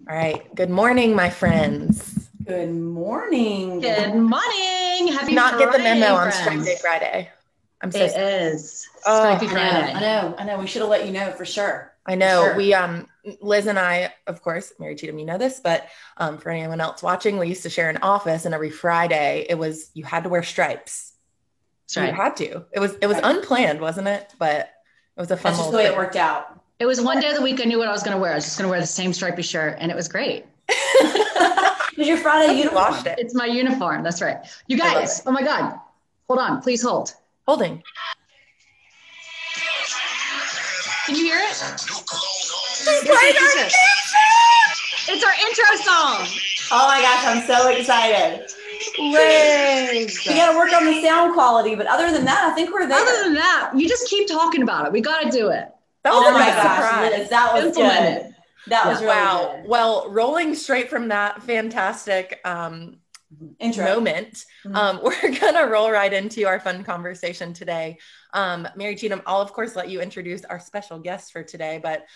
All right. Good morning, my friends. Good morning. Good morning. Happy Not get the memo Friday, on Strike Day friends. Friday. I'm so It sorry. is Oh, Stripey I know, Friday. I know. We should have let you know for sure. I For know. sure. Liz and I, of course, Mary Cheatham, you know this, but for anyone else watching, we used to share an office, and every Friday you had to wear stripes. That's You right. had to. It was Right. unplanned, wasn't it? But it was a fun That's just little the way it thing. worked out. It was one day of the week I knew what I was going to wear. I was just going to wear the same stripy shirt, and it was great. It was your Friday You uniform. washed it. It's my uniform. That's right. You I love guys, it. oh my God. Hold on. Please hold. Holding. Can you hear it? She's playing our It's our intro song. Oh my gosh, I'm so excited. Liz. We got to work on the sound quality, but other than that, I think we're there. Other than that, you just keep talking about it. We got to do it. That was Oh a my nice gosh, surprise. Liz, that was Implement good. it. That was really Wow. good. Well, rolling straight from that fantastic Intro. moment, we're gonna roll right into our fun conversation today. Mary Cheatham, I'll of course let you introduce our special guest for today, but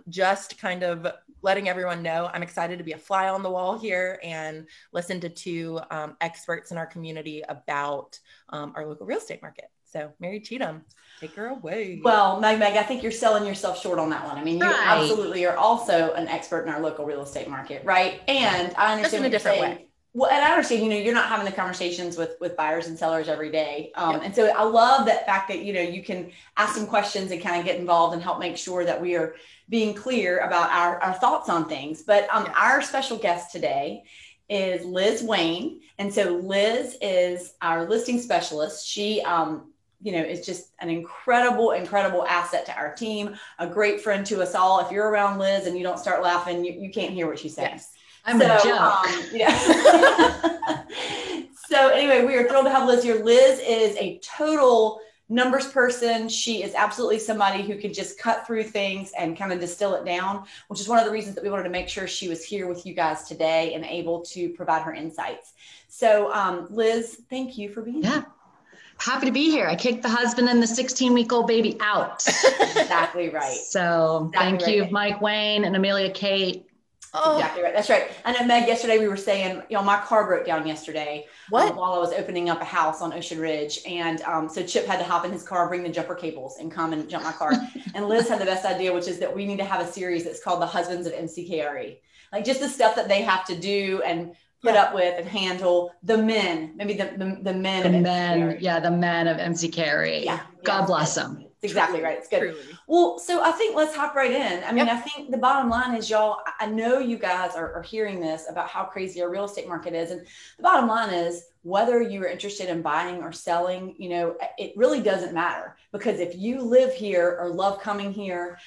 just kind of letting everyone know I'm excited to be a fly on the wall here and listen to two experts in our community about our local real estate market. So Mary Cheatham, take her away. Well, Meg, I think you're selling yourself short on that one. I mean, you Right. absolutely are also an expert in our local real estate market, right? And I understand Just in a what you're different saying. way. Well, and I understand, you're not having the conversations with buyers and sellers every day. And so I love that fact that, you can ask some questions and kind of get involved and help make sure that we are being clear about our thoughts on things. But our special guest today is Liz Wayne. And so Liz is our listing specialist. She, is just an incredible asset to our team, a great friend to us all. If you're around Liz and you don't start laughing, you can't hear what she's saying. Yes. I'm a joke. So anyway, we are thrilled to have Liz here. Liz is a total numbers person. She is absolutely somebody who can just cut through things and kind of distill it down, which is one of the reasons that we wanted to make sure she was here with you guys today and able to provide her insights. So Liz, thank you for being here. Happy to be here. I kicked the husband and the 16-week-old baby out. Exactly right. So thank you, Mike Wayne and Amelia Kate. Oh. Exactly right. That's right. I know, Meg, yesterday we were saying, my car broke down yesterday while I was opening up a house on Ocean Ridge. And so Chip had to hop in his car, bring the jumper cables and come and jump my car. And Liz had the best idea, which is that we need to have a series that's called The Husbands of MCKRE. Like just the stuff that they have to do and put up with and handle, the men, maybe the men The of men, MCKRE. the men of MCKRE. Yeah. God bless them. That's exactly right. It's good. Truly. Well, so I think let's hop right in. I mean, I think the bottom line is, y'all, I know you guys are hearing this about how crazy our real estate market is. And the bottom line is, whether you are interested in buying or selling, it really doesn't matter, because if you live here or love coming here,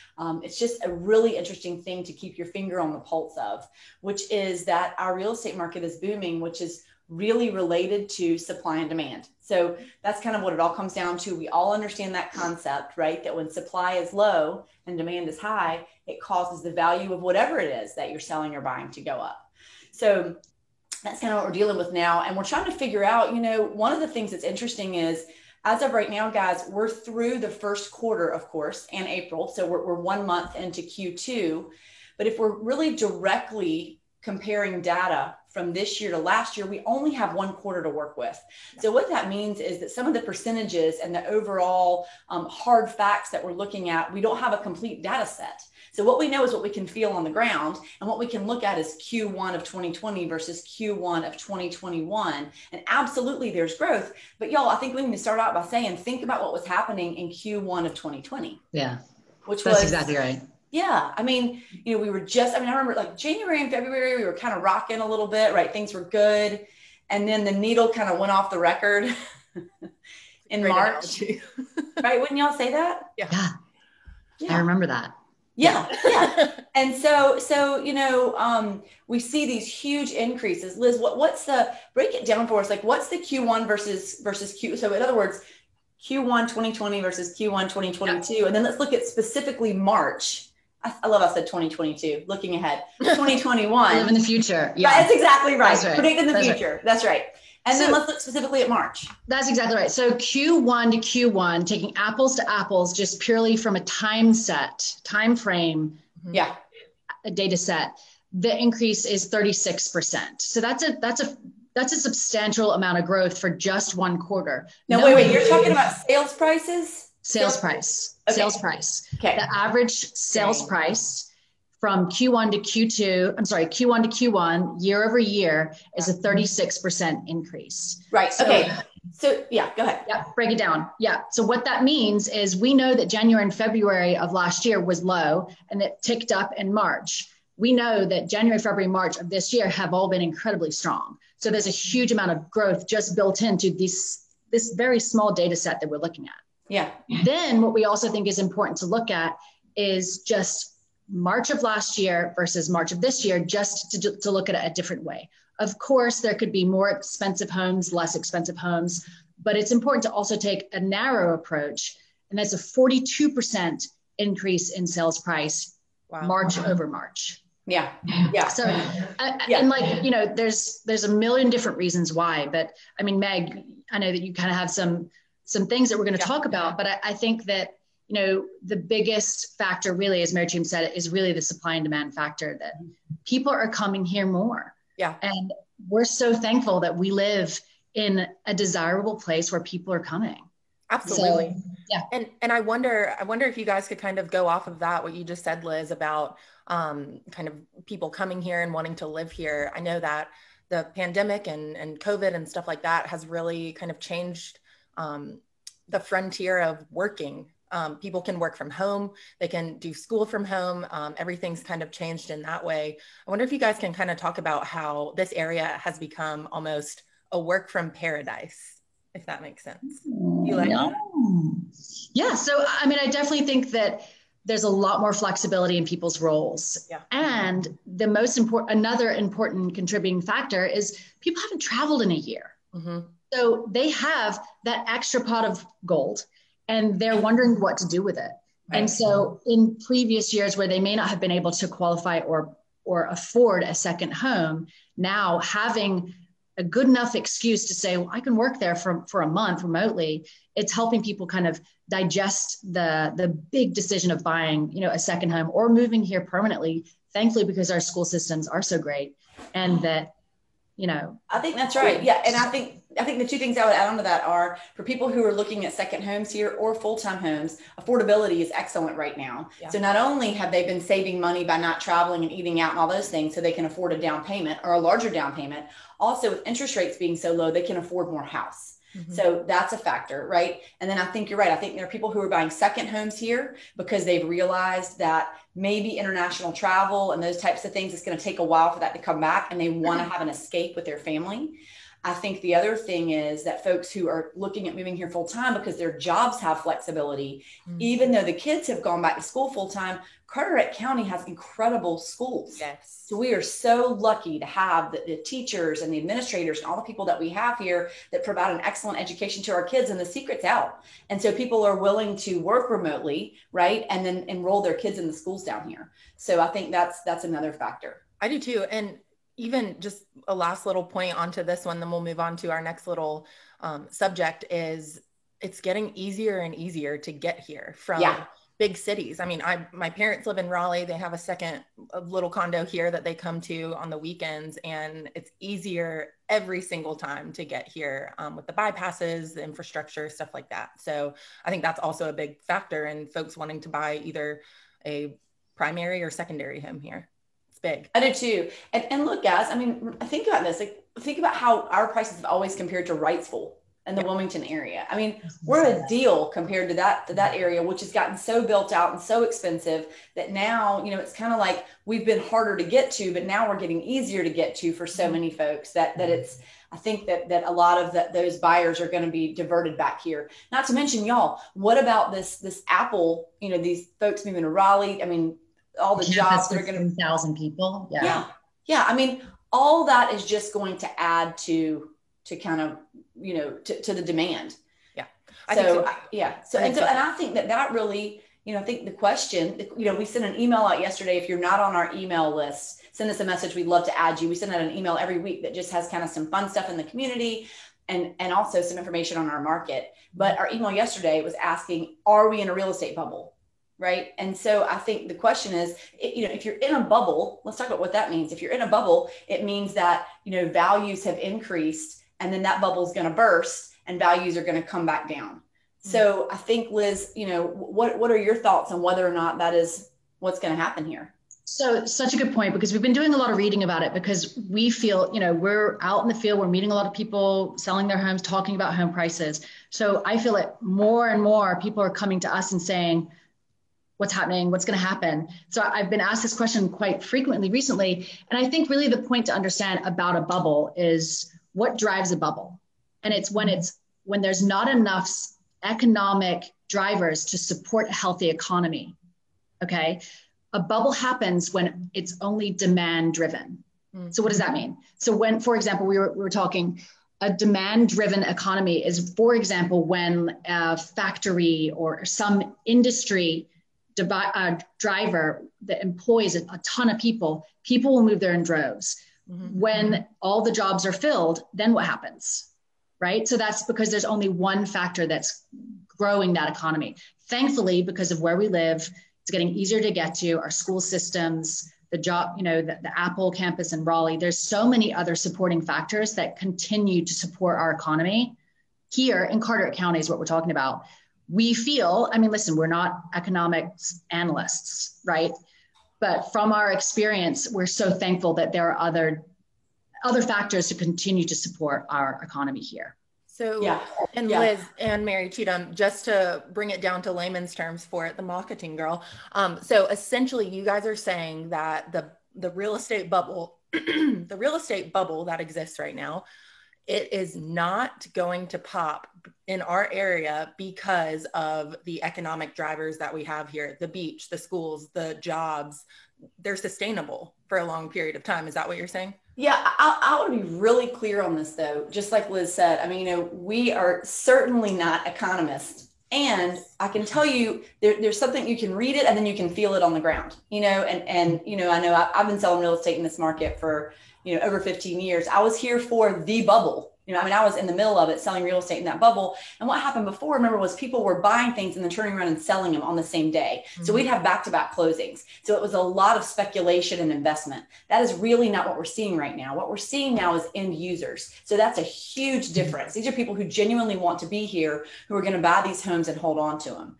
it's just a really interesting thing to keep your finger on the pulse of, which is that our real estate market is booming, which is really related to supply and demand. So that's kind of what it all comes down to. We all understand that concept, right? That when supply is low and demand is high, it causes the value of whatever it is that you're selling or buying to go up. So that's kind of what we're dealing with now. And we're trying to figure out, one of the things that's interesting is, as of right now, guys, we're through the first quarter, of course, and April. So we're 1 month into Q2. But if we're really directly comparing data from this year to last year, we only have 1 quarter to work with. So what that means is that some of the percentages and the overall hard facts that we're looking at, we don't have a complete data set. So what we know is what we can feel on the ground, and what we can look at is Q1 of 2020 versus Q1 of 2021. And absolutely there's growth, but y'all, I think we need to start out by saying, think about what was happening in Q1 of 2020. Yeah, which that's was exactly right. Yeah. I mean, we were I remember like January and February, we were kind of rocking a little bit, right? Things were good. And then the needle kind of went off the record in March. Right? Wouldn't y'all say that? Yeah. I remember that. Yeah. And so, we see these huge increases. Liz, break it down for us. Like, what's the Q1 versus Q? So in other words, Q1 2020 versus Q1 2022. Yep. And then let's look at specifically March. I love I said 2022, looking ahead. 2021. Live in the future. Yeah. That's exactly right. That's right. Predict in the future. Right. That's right. And then let's look specifically at March. That's exactly right. So Q1 to Q1, taking apples to apples, just purely from a time frame, a data set. the increase is 36%. So that's a substantial amount of growth for just one quarter. Now, wait, you're talking about sales prices? Sales price. Okay. Sales price. Okay. The average sales price from Q1 to Q1 year over year is a 36% increase. Right. Okay. So yeah, go ahead. Yeah, break it down. Yeah. So what that means is we know that January and February of last year was low and it ticked up in March. We know that January, February, March of this year have all been incredibly strong. So there's a huge amount of growth just built into this very small data set that we're looking at. Yeah. Then what we also think is important to look at is just March of last year versus March of this year, just to look at it a different way. Of course, there could be more expensive homes, less expensive homes, but it's important to also take a narrow approach. And that's a 42% increase in sales price, March over March. Yeah. Yeah. So, and like, you know, there's a million different reasons why, but I mean, Meg, I know that you kind of have some things that we're going to talk about, but I think that, you know, the biggest factor really, as Mary Cheatham said, is really the supply and demand factor, that people are coming here more. Yeah. And we're so thankful that we live in a desirable place where people are coming. Absolutely. So, yeah. And I wonder if you guys could kind of go off of that, what you just said, Liz, about kind of people coming here and wanting to live here. I know that the pandemic and COVID and stuff like that has really kind of changed the frontier of working. People can work from home. They can do school from home. Everything's kind of changed in that way. I wonder if you guys can kind of talk about how this area has become almost a work from paradise, if that makes sense. You like that? Yeah. So, I mean, I definitely think that there's a lot more flexibility in people's roles. Yeah. And the another important contributing factor is people haven't traveled in a year. Mm-hmm. So they have that extra pot of gold and they're wondering what to do with it. Right. And so in previous years where they may not have been able to qualify or afford a second home, now having a good enough excuse to say, well, I can work there for a month remotely, it's helping people kind of digest the big decision of buying, you know, a second home or moving here permanently, thankfully, because our school systems are so great. And that, you know, I think that's right. Yeah. And I think the two things I would add on to that are, for people who are looking at second homes here or full-time homes, affordability is excellent right now. Yeah. So not only have they been saving money by not traveling and eating out and all those things, so they can afford a down payment or a larger down payment, also with interest rates being so low, they can afford more house. Mm-hmm. So that's a factor, right? And then I think you're right. I think there are people who are buying second homes here because they've realized that maybe international travel and those types of things, it's going to take a while for that to come back, and they want to have an escape with their family. I think the other thing is that folks who are looking at moving here full time because their jobs have flexibility, even though the kids have gone back to school full time, Carteret County has incredible schools. Yes. So we are so lucky to have the teachers and the administrators and all the people that we have here that provide an excellent education to our kids, and the secret's out. And so people are willing to work remotely, right? And then enroll their kids in the schools down here. So I think that's another factor. I do too. And even just a last little point onto this one, then we'll move on to our next little subject, is it's getting easier and easier to get here from big cities. I mean, my parents live in Raleigh. They have a little condo here that they come to on the weekends, and it's easier every single time to get here with the bypasses, the infrastructure, stuff like that. So I think that's also a big factor in folks wanting to buy either a primary or secondary home here. Big. I do too. And look, guys, I mean, think about this. Like, think about how our prices have always compared to Wrightsville and the Wilmington area. I mean, we're a deal compared to that area, which has gotten so built out and so expensive that now, you know, it's kind of like we've been harder to get to, but now we're getting easier to get to for so many folks that it's, I think that a lot of those buyers are going to be diverted back here. Not to mention, y'all, what about this Apple, you know, these folks moving to Raleigh? I mean, all the jobs that are going to 1,000 people. Yeah. I mean, all that is just going to add to kind of, you know, to the demand. Yeah. So I think that really, you know, I think the question, you know, we sent an email out yesterday. If you're not on our email list, send us a message. We'd love to add you. We send out an email every week that just has kind of some fun stuff in the community and also some information on our market. But our email yesterday was asking, are we in a real estate bubble? right? And so I think the question is, if you're in a bubble, let's talk about what that means. If you're in a bubble, it means that, values have increased, and then that bubble is going to burst and values are going to come back down. So I think, Liz, what are your thoughts on whether or not that is what's going to happen here? So such a good point, because we've been doing a lot of reading about it, because we feel, we're out in the field, we're meeting a lot of people selling their homes, talking about home prices. So I feel it more and more people are coming to us and saying, what's happening? What's going to happen? So I've been asked this question quite frequently recently. And I think really the point to understand about a bubble is what drives a bubble. And it's when there's not enough economic drivers to support a healthy economy. Okay. A bubble happens when it's only demand driven. So what does that mean? So when, for example, we were talking, a demand driven economy is, for example, when a factory or some industry driver that employs a ton of people will move there in droves. When all the jobs are filled, then what happens? Right? So that's because there's only one factor that's growing that economy. Thankfully, because of where we live, it's getting easier to get to, our school systems, the job, the Apple campus in Raleigh. There's so many other supporting factors that continue to support our economy. Here in Carteret County is what we're talking about. We feel, listen, we're not economics analysts, right? But from our experience, we're so thankful that there are other factors to continue to support our economy here. So, Liz and Mary Cheatham, just to bring it down to layman's terms for it, the marketing girl. So essentially you guys are saying that the real estate bubble, the real estate bubble that exists right now, it is not going to pop in our area because of the economic drivers that we have here, the beach, the schools, the jobs. They're sustainable for a long period of time. Is that what you're saying? Yeah, I want to be really clear on this, though. Just like Liz said, we are certainly not economists. And I can tell you there's something, you can read it and then you can feel it on the ground, and I know I've been selling real estate in this market for, over 15 years. I was here for the bubble. I was in the middle of it selling real estate in that bubble. And what happened before, remember, was people were buying things and then turning around and selling them on the same day. So we'd have back-to-back closings. So it was a lot of speculation and investment. That is really not what we're seeing right now. What we're seeing now is end users. So that's a huge difference. These are people who genuinely want to be here, who are going to buy these homes and hold on to them.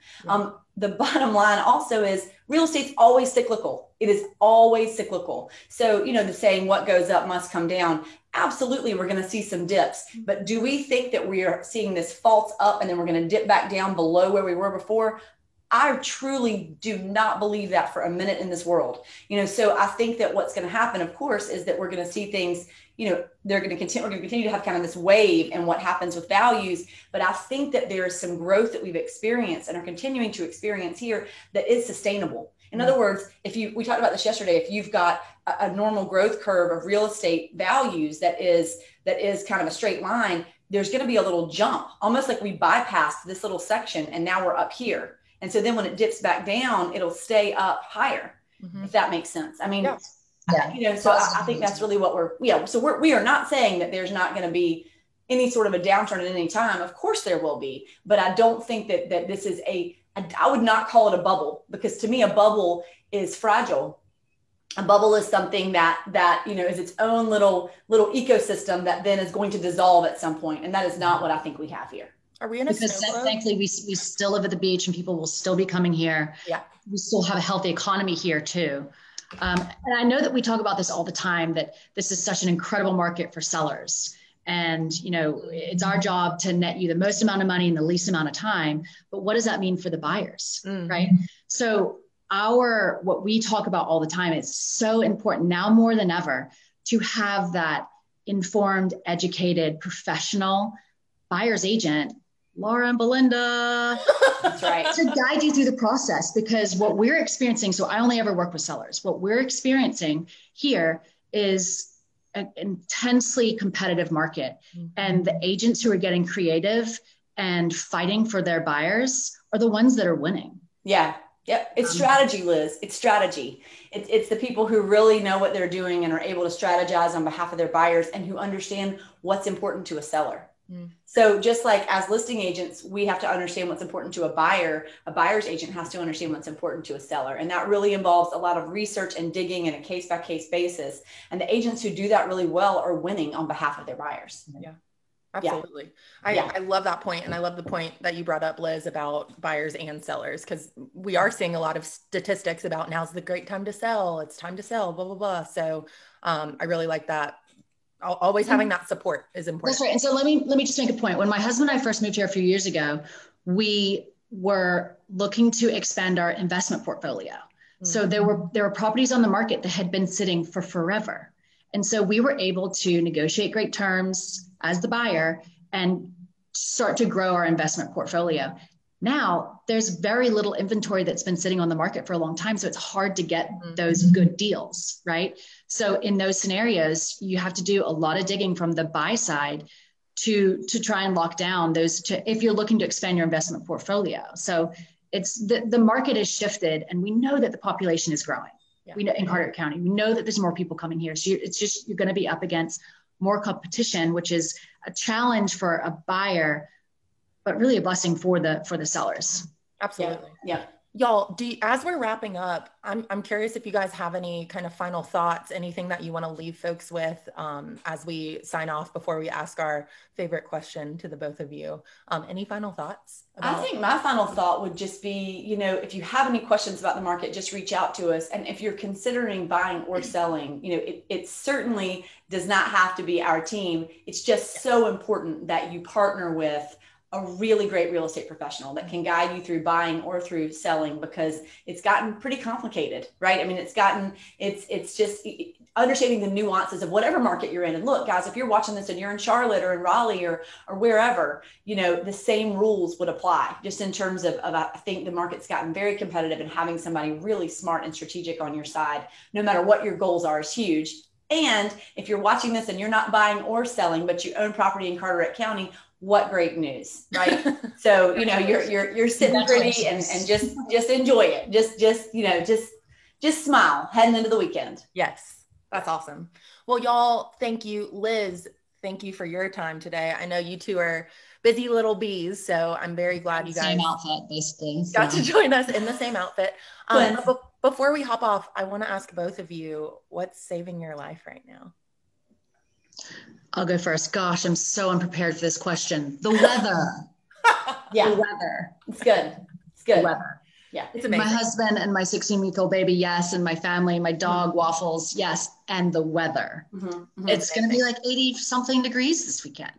The bottom line also is real estate's always cyclical. It is always cyclical. So, the saying, what goes up must come down. Absolutely, we're going to see some dips. But do we think that we are seeing this false up and then we're going to dip back down below where we were before? I truly do not believe that for a minute in this world. So I think that what's going to happen, of course, is that we're going to see things, we're going to continue to have kind of this wave and what happens with values. But I think that there is some growth that we've experienced and are continuing to experience here that is sustainable. In other words, we talked about this yesterday, if you've got a normal growth curve of real estate values that is kind of a straight line, there's going to be a little jump, almost like we bypassed this little section and now we're up here. And so then when it dips back down, it'll stay up higher, if that makes sense. So I think that's really what we are not saying that there's not going to be any sort of a downturn at any time. Of course there will be, but I don't think that this is I would not call it a bubble, because to me, a bubble is fragile. A bubble is something that is its own little ecosystem that then is going to dissolve at some point. And that is not what I think we have here. Are we in a because thankfully we still live at the beach and people will still be coming here. Yeah. We still have a healthy economy here too. And I know that we talk about this all the time, that this is such an incredible market for sellers. And, it's our job to net you the most amount of money in the least amount of time. But what does that mean for the buyers? Right? So what we talk about all the time is so important now more than ever to have that informed, educated, professional buyer's agent, Laura and Belinda, that's right, to guide you through the process. Because what we're experiencing, so I only ever work with sellers. What we're experiencing here is an intensely competitive market. And the agents who are getting creative and fighting for their buyers are the ones that are winning. Yeah. Yep. It's strategy, Liz. It's strategy. It's the people who really know what they're doing and are able to strategize on behalf of their buyers and who understand what's important to a seller. So just like as listing agents, we have to understand what's important to a buyer. A buyer's agent has to understand what's important to a seller. And that really involves a lot of research and digging in a case-by-case basis. And the agents who do that really well are winning on behalf of their buyers. Yeah. Absolutely. I love that point. And I love the point that you brought up, Liz, about buyers and sellers, because we are seeing a lot of statistics about now's the great time to sell. It's time to sell, blah, blah, blah. So I really like that. Always having that support is important. That's right. And so let me just make a point. When my husband and I first moved here a few years ago, we were looking to expand our investment portfolio. So there were properties on the market that had been sitting for forever. And so we were able to negotiate great terms as the buyer and start to grow our investment portfolio. Now there's very little inventory that's been sitting on the market for a long time. So it's hard to get those good deals, right? So in those scenarios, you have to do a lot of digging from the buy side to try and lock down those, if you're looking to expand your investment portfolio. So it's the market has shifted, and we know that the population is growing. We know in Carteret County, we know that there's more people coming here. So it's just, you're going to be up against more competition, which is a challenge for a buyer, but really a blessing for the sellers. Absolutely. Yeah. Y'all, as we're wrapping up, I'm curious if you guys have any kind of final thoughts, anything that you want to leave folks with as we sign off before we ask our favorite question to the both of you. Any final thoughts? I think my final thought would just be, if you have any questions about the market, just reach out to us. And if you're considering buying or selling, it certainly does not have to be our team. It's just so important that you partner with a really great real estate professional that can guide you through buying or through selling, because it's gotten pretty complicated, right? I mean, it's just understanding the nuances of whatever market you're in. And look, guys, if you're watching this and you're in Charlotte or in Raleigh or wherever, the same rules would apply, just in terms of I think the market's gotten very competitive, and having somebody really smart and strategic on your side, no matter what your goals are, is huge. And if you're watching this and you're not buying or selling, but you own property in Carteret County, what great news, right? So, you're sitting pretty and just enjoy it. Just smile heading into the weekend. Yes. That's awesome. Well, y'all, thank you. Liz, thank you for your time today. I know you two are busy little bees, so I'm very glad you guys same outfit, basically, got to join us in the same outfit. Before we hop off, I want to ask both of you, what's saving your life right now? I'll go first. Gosh, I'm so unprepared for this question. The weather. Yeah. The weather. It's good. It's good. The weather. Yeah. It's amazing. My husband and my 16-week-old baby, yes. And my family, my dog, Waffles, yes. And the weather. It's going to be like 80 something degrees this weekend.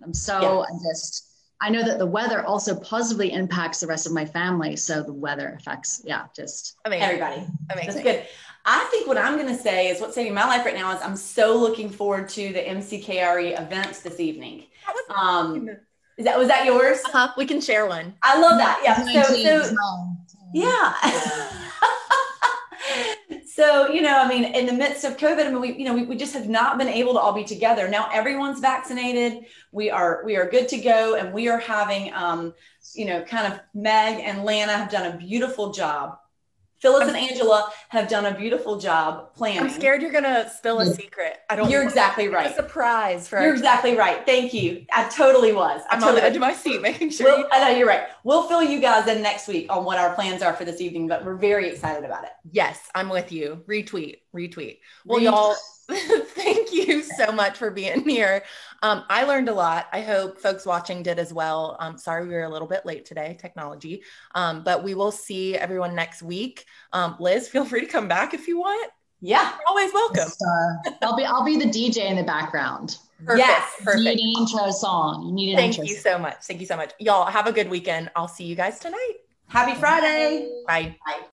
I know that the weather also positively impacts the rest of my family. So the weather affects, amazing. Everybody. Amazing. That's good. I think what I'm going to say is what's saving my life right now is I'm so looking forward to the MCKRE events this evening. Was that yours? We can share one. I love that. Yeah. So, in the midst of COVID, we just have not been able to all be together. Now everyone's vaccinated. We are good to go. And we are having, kind of Meg and Lana have done a beautiful job. Phyllis and Angela have done a beautiful job planning. I'm scared you're going to spill a secret. You're exactly right. A surprise for You're exactly right. Thank you. I totally was. I'm on the edge of my seat making sure. I know you're right. We'll fill you guys in next week on what our plans are for this evening, but we're very excited about it. Yes, I'm with you. Retweet. Well, y'all, thank you so much for being here. I learned a lot. I hope folks watching did as well. Sorry we were a little bit late today, technology. But we will see everyone next week. Liz, feel free to come back if you want. Yeah, you're always welcome. I'll be the DJ in the background. Perfect. Yes, perfect. You need an intro song. Thank you so much. Y'all have a good weekend. I'll see you guys tonight. Happy Friday. Bye. Bye.